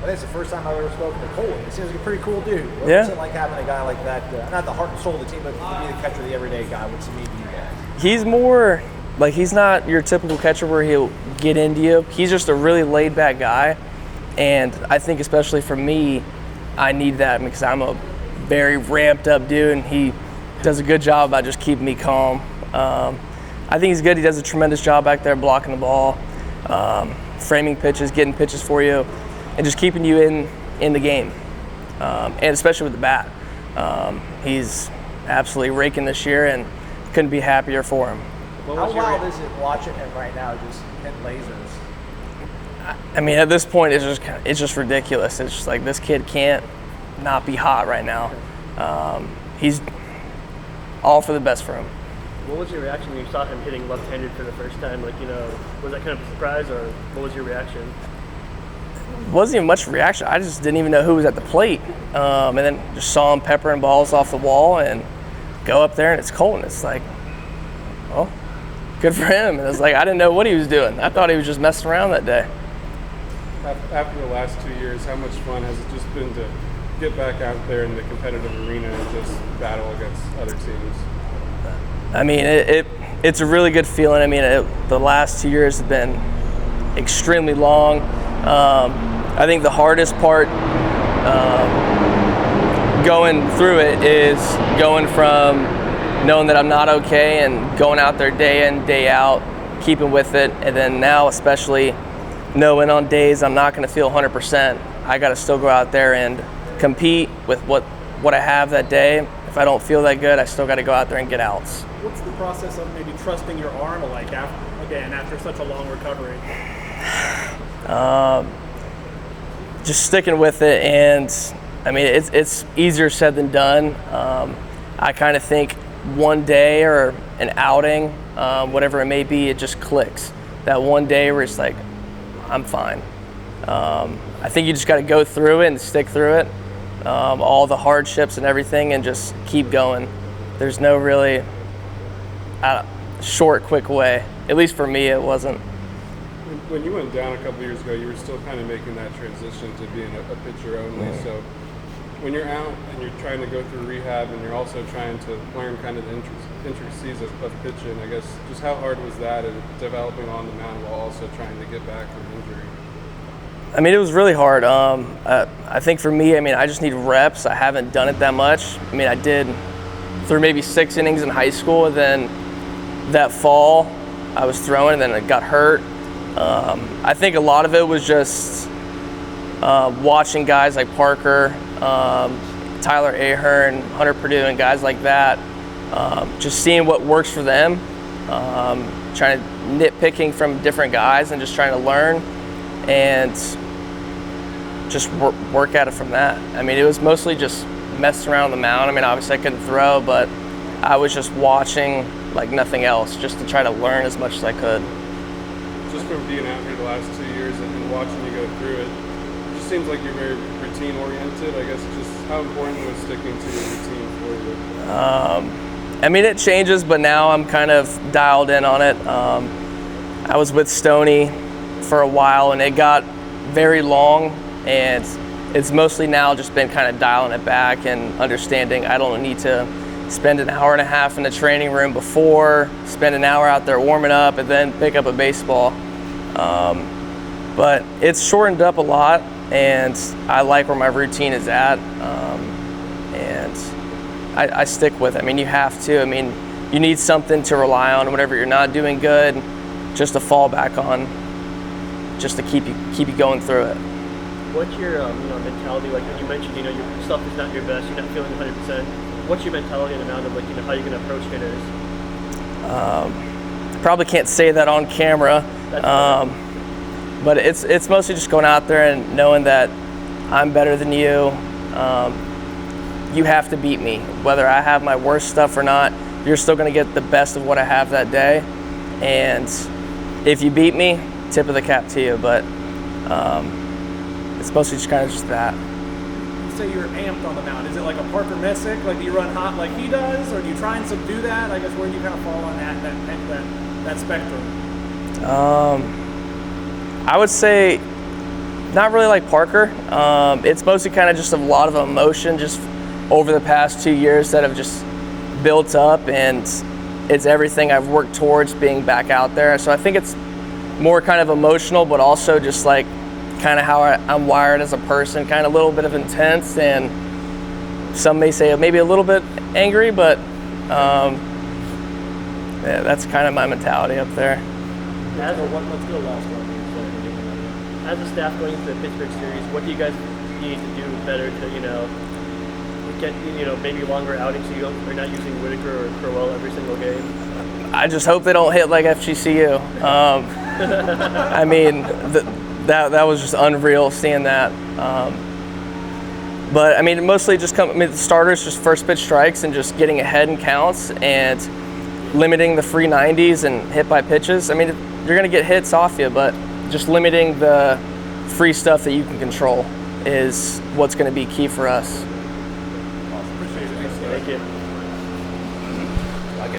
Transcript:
I think it's the first time I've ever spoken to Colton. He seems like a pretty cool dude. What's it like having a guy like that, not the heart and soul of the team, but to be the catcher, the everyday guy? What's it mean to you guys? He's more, like, he's not your typical catcher where he'll get into you. He's just a really laid-back guy, and I think especially for me, I need that because I'm a very ramped-up dude, and he does a good job about just keeping me calm. I think he's good. He does a tremendous job back there blocking the ball, framing pitches, getting pitches for you, and just keeping you in the game, and especially with the bat. He's absolutely raking this year, and couldn't be happier for him. How wild is it watching him right now just hit lasers? I mean, at this point, it's just ridiculous. It's just like this kid can't not be hot right now. He's all for the best for him. What was your reaction when you saw him hitting left-handed for the first time? Like, was that kind of a surprise, or what was your reaction? Wasn't even much reaction. I just didn't even know who was at the plate, and then just saw him peppering balls off the wall and go up there, and it's Colton. It's like, well, good for him. And it's like I didn't know what he was doing. I thought he was just messing around that day. After the last 2 years, how much fun has it just been to get back out there in the competitive arena and just battle against other teams? I mean, it's a really good feeling. I mean, the last 2 years have been extremely long. I think the hardest part going through it is going from knowing that I'm not okay and going out there day in, day out, keeping with it, and then now especially knowing on days I'm not going to feel 100%, I got to still go out there and compete with what I have that day. If I don't feel that good, I still got to go out there and get outs. What's the process of maybe trusting your arm after such a long recovery? Just sticking with it, and I mean it's easier said than done. I kind of think one day or an outing, whatever it may be, it just clicks. That one day where it's like, I'm fine. I think you just got to go through it and stick through it, all the hardships and everything, and just keep going. There's no really short, quick way. At least for me, it wasn't. When you went down a couple years ago, you were still kind of making that transition to being a pitcher only. Mm-hmm. So when you're out and you're trying to go through rehab and you're also trying to learn kind of the intricacies of pitching, I guess just how hard was that in developing on the mound while also trying to get back from injury? I mean, it was really hard. I think for me, I mean, I just need reps. I haven't done it that much. I mean, I did through maybe 6 innings in high school, and then that fall I was throwing, and then it got hurt. I think a lot of it was just watching guys like Parker, Tyler Ahern, Hunter Purdue, and guys like that, just seeing what works for them, trying to nitpicking from different guys and just trying to learn and just work at it from that. I mean, it was mostly just messing around on the mound. I mean, obviously I couldn't throw, but I was just watching like nothing else, just to try to learn as much as I could. Just from being out here the last 2 years and watching you go through it, it just seems like you're very routine oriented. I guess just how important was sticking to your routine for you? I mean, it changes, but now I'm kind of dialed in on it. I was with Stoney for a while, and it got very long, and it's mostly now just been kind of dialing it back and understanding I don't need to spend an hour and a half in the training room before, spend an hour out there warming up, and then pick up a baseball. But it's shortened up a lot, and I like where my routine is at, and I stick with it. I mean, you have to. I mean, you need something to rely on whenever you're not doing good, just to fall back on, just to keep you going through it. What's your mentality like? As you mentioned, your stuff is not your best. You're not feeling 100%. What's your mentality on the mound of how you're going to approach hitters? Probably can't say that on camera, but it's mostly just going out there and knowing that I'm better than you. You have to beat me, whether I have my worst stuff or not. You're still going to get the best of what I have that day, and if you beat me, tip of the cap to you. But it's mostly just kind of just that. Say you're amped on the mound. Is it like a Parker Messick, like do you run hot like he does, or do you try and subdue that? I guess where do you kind of fall on that spectrum? I would say Not really like Parker. It's mostly kind of just a lot of emotion just over the past 2 years that have just built up, and it's everything I've worked towards being back out there. So I think it's more kind of emotional, but also just like kind of how I'm wired as a person, kind of a little bit of intense, and some may say maybe a little bit angry, but yeah, that's kind of my mentality up there. Let's go last one. As a staff going into the Pittsburgh series, what do you guys need to do better to, get, maybe longer outings so you're not using Whitaker or Crowell every single game? I just hope they don't hit like FGCU. I mean, that was just unreal seeing that. But I mean, mostly just the starters, just first pitch strikes and just getting ahead in counts and limiting the free 90s and hit by pitches. I mean, you're going to get hits off you, but just limiting the free stuff that you can control is what's going to be key for us. Awesome. Appreciate it. Thank you.